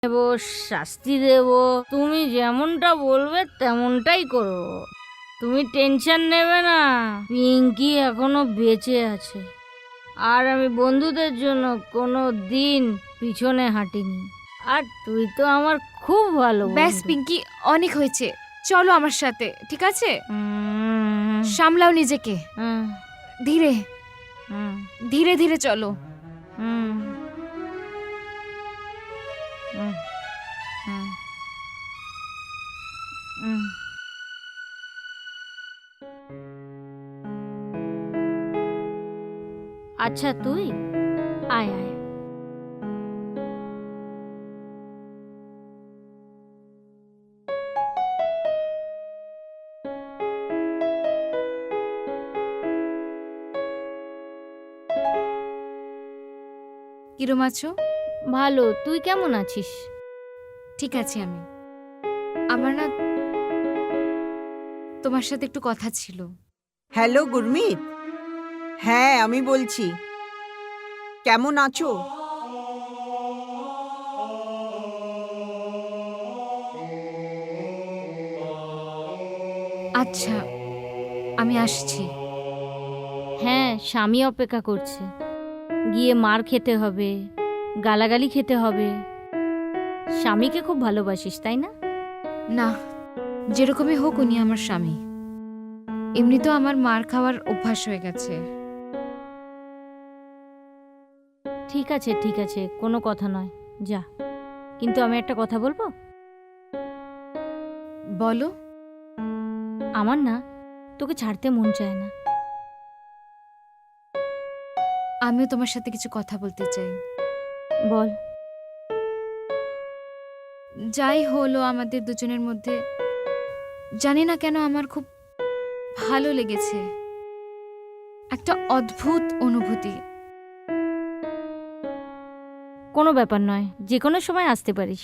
দেব, শাস্তি দেব, তুমি যেমনটা বলবে তেমনটাই করব। তুমি টেনশন নেবে না, পিঙ্কি এখনো বেঁচে আছে। আর আমি বন্ধুদের জন্য কোনো দিন পিছনে হাঁটিনি। আর তুই তো আমার খুব ভালো ব্যাস বন্ধু। পিঙ্কি, অনেক হয়েছে, চলো আমার সাথে, ঠিক আছে? উম, সামলাও নিজেকে, উম, ধীরে উম, ধীরে ধীরে চলো। উম, উম, উম, উম। আচ্ছা তুই আয় আয়। কিরম আছো? ভালো, তুই কেমন আছিস? ঠিক আছে। আমার না তোমার সাথে একটু কথা ছিল। হ্যালো গুরমিত। হ্যাঁ, আমি বলছি। কেমন আছো? আচ্ছা, আমি আসছি। হ্যাঁ, স্বামী অপেক্ষা করছে। গিয়ে মার খেতে হবে, গালাগালি খেতে হবে। স্বামীকে খুব ভালোবাসিস তাই না? না, যেরকমই হোক উনি আমার স্বামী। এমনিতেও আমার মার খাওয়ার অভ্যাস হয়ে গেছে। ঠিক আছে ঠিক আছে, কোনো কথা নয়, যা। কিন্তু আমি একটা কথা বলবো। বলো। আমার না তোকে ছাড়তে মন চায় না। আমিও তোমার সাথে কিছু কথা বলতে চাই। বল। যাই হলো আমাদের দুজনের মধ্যে, জানি না কেন আমার খুব ভালো লেগেছে। একটা অদ্ভুত অনুভূতি। কোনো ব্যাপার নয়, যে কোনো সময় আসতে পারিস।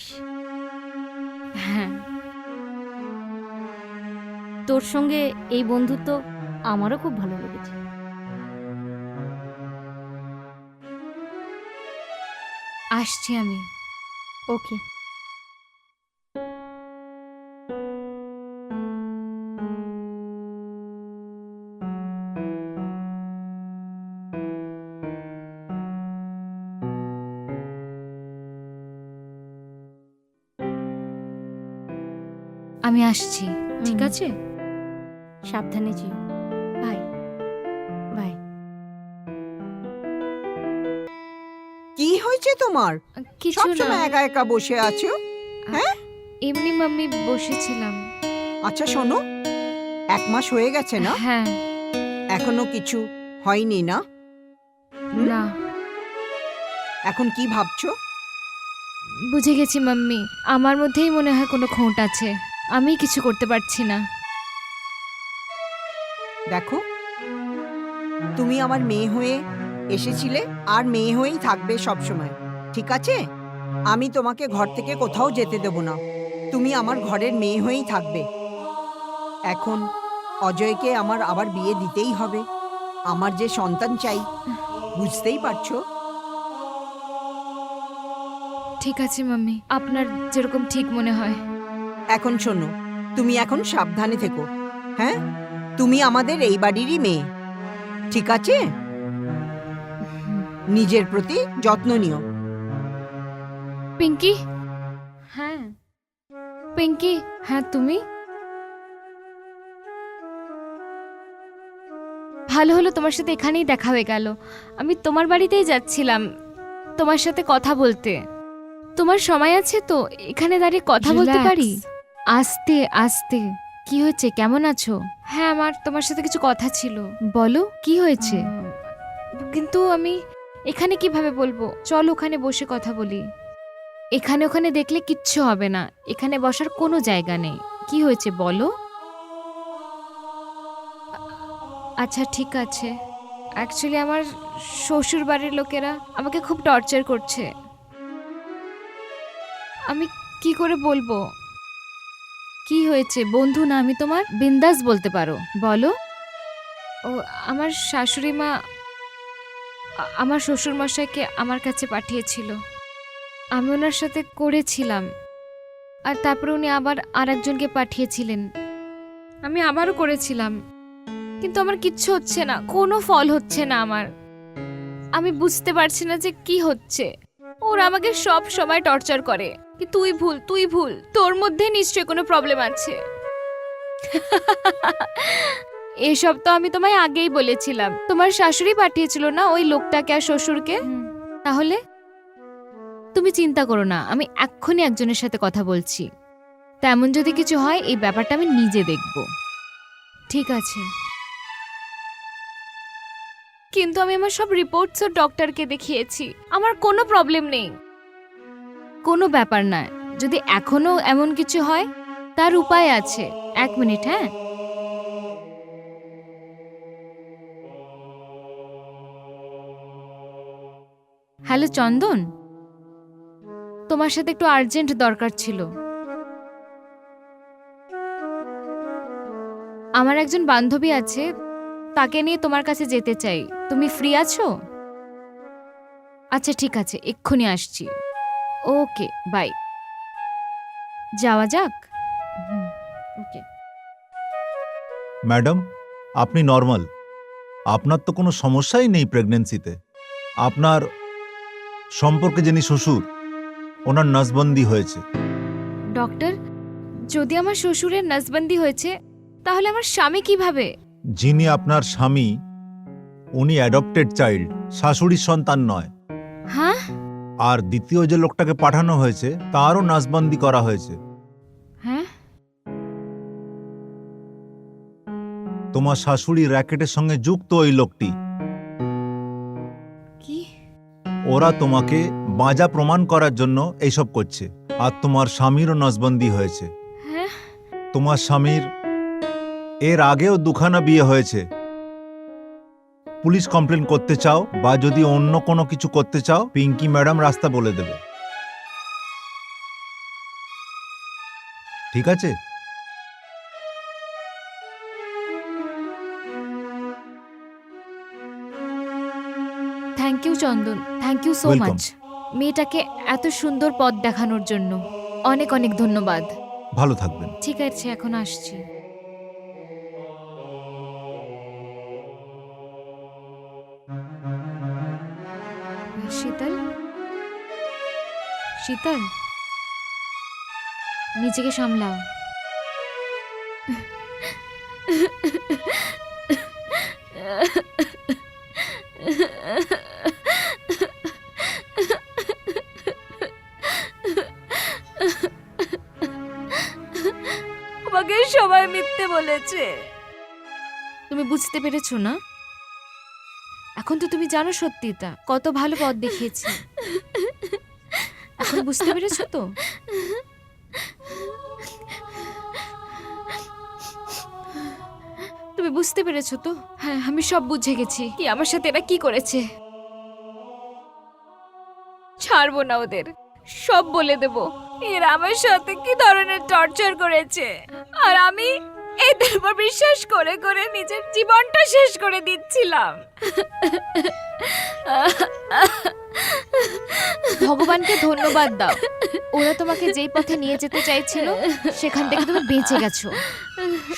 হ্যাঁ, তোর সঙ্গে এই বন্ধুত্ব আমারও খুব ভালো লেগেছে। আসছি আমি। ওকে। আমি আসছি, ঠিক হুম। আছে? সাবধানে যেও। বাই। বাই। কি হয়েছে তোমার? কিছু না, সবসময় একা একা বসে আছো? হ্যাঁ? এমনি মাম্মি বসেছিলাম। আচ্ছা শোনো, 1 মাস হয়ে গেছে না? হ্যাঁ। এখনো কিছু হয়নি না? হুম? না, এখন কি ভাবছো? বুঝে গেছি মাম্মি, আমার মধ্যেই মনে হয় কোনো খোঁট আছে। আমি কিছু করতে পারছি না। দেখো, তুমি আমার মেয়ে হয়ে এসেছিলে আর মেয়ে হয়েই থাকবে সব সময়, ঠিক আছে? আমি তোমাকে ঘর থেকে কোথাও যেতে দেব না। তুমি আমার ঘরের মেয়ে হয়েই থাকবে। এখন অজয়কে আমার আবার বিয়ে দিতেই হবে। আমার যে সন্তান চাই, বুঝতেই পারছো? ঠিক আছে মাম্মি, আপনার যেরকম ঠিক মনে হয়। এখন শোনো, তুমি এখন সাবধানে থেকো। হ্যাঁ, তুমি আমাদের এই বাড়িরই মেয়ে, ঠিক আছে? নিজের প্রতি যত্ন নিও। পিঙ্কি। হ্যাঁ পিঙ্কি। হ্যাঁ, তুমি? ভালো হলো তোমার সাথে এখানেই দেখা হয়ে গেল। আমি তোমার বাড়িতেই যাচ্ছিলাম তোমার সাথে কথা বলতে। তোমার সময় আছে তো? এখানে দাঁড়িয়ে কথা বলতে Relax. পারি? আস্তে আস্তে। কি হয়েছে, কেমন আছো? হ্যাঁ, আমার তোমার সাথে কিছু কথা ছিল। বলো, কি হয়েছে? কিন্তু আমি এখানে কিভাবে বলবো? চল ওখানে বসে কথা বলি। এখানে ওখানে দেখলে কিচ্ছু হবে না, এখানে বসার কোনো জায়গা নেই। কি হয়েছে বলো? আচ্ছা ঠিক আছে। অ্যাকচুয়ালি আমার শ্বশুর বাড়ির লোকেরা আমাকে খুব টর্চার করছে। আমি কি করে বলবো? কি হয়েছে? বন্ধু না আমি তোমার, বিন্দাস বলতে পারো, বলো। ও, আমার শাশুড়ি মা আমার শ্বশুর মশাইকে আমার কাছে পাঠিয়েছিল। আমি ওনার সাথে করেছিলাম, আর তারপরে উনি আবার আরেকজনকে পাঠিয়েছিলেন। আমি আবারও করেছিলাম, কিন্তু আমার কিচ্ছু হচ্ছে না, কোনো ফল হচ্ছে না আমার। আমি বুঝতে পারছি না যে কি হচ্ছে। ওরা আমাকে সব সময় টর্চার করে কি তুই ভুল, তুই ভুল, তোর মধ্যে নিশ্চয়ই কোনো প্রবলেম আছে। এসব তো আমি তোমায় আগেই বলেছিলাম। তোমার শাশুড়ি পাঠিয়েছিল না ওই লোকটাকে আর শ্বশুরকে? তাহলে তুমি চিন্তা করো না, আমি এক্ষুনি একজনের সাথে কথা বলছি। তেমন যদি কিছু হয় এই ব্যাপারটা আমি নিজে দেখব। ঠিক আছে, কিন্তু আমি আমার সব রিপোর্টসও ডক্টরকে দেখিয়েছি, আমার কোনো প্রবলেম নেই। কোনো ব্যাপার না, যদি এখনো এমন কিছু হয় তার উপায় আছে। 1 মিনিট। হ্যাঁ, হ্যালো চন্দন, তোমার সাথে একটু আর্জেন্ট দরকার ছিল। আমার একজন বান্ধবী আছে, তাকে নিয়ে তোমার কাছে যেতে চাই। তুমি ফ্রি আছো? আচ্ছা ঠিক আছে, এক্ষুনি আসছি। ওকে, বাই। যাওয়া যাক। ওকে। ম্যাডাম, আপনি নর্মাল। আপনার তো কোনো সমস্যাই নেই প্রেগন্যান্সিতে। আপনার সম্পর্কে যিনি শ্বশুর, ওনার নসবন্দি হয়েছে। ডক্টর, যদি আমার শ্বশুরের নসবন্দি হয়েছে তাহলে আমার স্বামী কিভাবে? যিনি আপনার স্বামী, উনি অ্যাডপ্টেড চাইল্ড, শাশুড়ির সন্তান নয়। হ্যাঁ? আর দ্বিতীয় যে লোকটাকে পাঠানো হয়েছে তারও নসবন্দি করা হয়েছে। হ্যাঁ? তোমার শাশুড়ি র্যাকেটের সঙ্গে যুক্ত ওই লোকটি। কি? ওরা তোমাকে বাঁজা প্রমাণ করার জন্য এইসব করছে। আর তোমার স্বামীরও নসবন্দি হয়েছে। হ্যাঁ? তোমার স্বামীর এর আগেও 2খানা বিয়ে হয়েছে। পুলিশ কমপ্লেন করতে চাও বা যদি অন্য কোনো কিছু করতে চাও, পিঙ্কি ম্যাডাম রাস্তা বলে দেবে। ঠিক আছে? Thank you Chandan, thank you so Welcome. Much. মেয়েটাকে এত সুন্দর পথ দেখানোর জন্য অনেক অনেক ধন্যবাদ। ভালো থাকবেন। ঠিক আছে, এখন আসছি। শীতল, শীতল, নিজেকে সামলাও। আমাকে সবাই মিথ্যে বলেছে। তুমি বুঝতে পেরেছো না? এখন তো তুমি জানো সত্যিটা, কত ভালো পথ দেখিয়েছি। এখন বুঝতে পেরেছো তো? তুমি বুঝতে পেরেছো তো? হ্যাঁ, আমি সব বুঝে গেছি কি আমার সাথে এরা কি করেছে। ছাড়বো না ওদের, সব বলে দেব এরা আমার সাথে কি ধরনের টর্চার করেছে। আর আমি এদের উপর বিশ্বাস করে করে নিজের জীবনটা শেষ করে দিচ্ছিলাম। ভগবানকে ধন্যবাদ দাও, ওরা তোমাকে যেই পথে নিয়ে যেতে চাইছিল সেখান থেকে তুমি বেঁচে গেছো।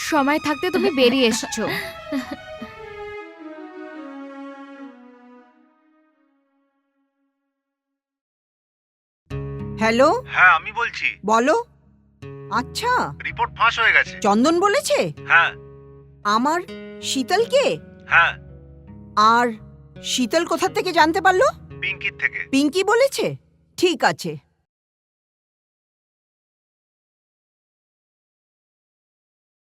সময় থাকতে তুমি বেরিয়ে এসেছো। হ্যালো, হ্যাঁ, আমি বলছি। বলো। আচ্ছা, রিপোর্ট ফাঁস হয়ে গেছে। চন্দন বলেছে হ্যাঁ, আমার শীতলকে? হ্যাঁ, আর শীতল কোথা থেকে জানতে পারলো? পিঙ্কির থেকে। পিঙ্কি বলেছে? ঠিক আছে,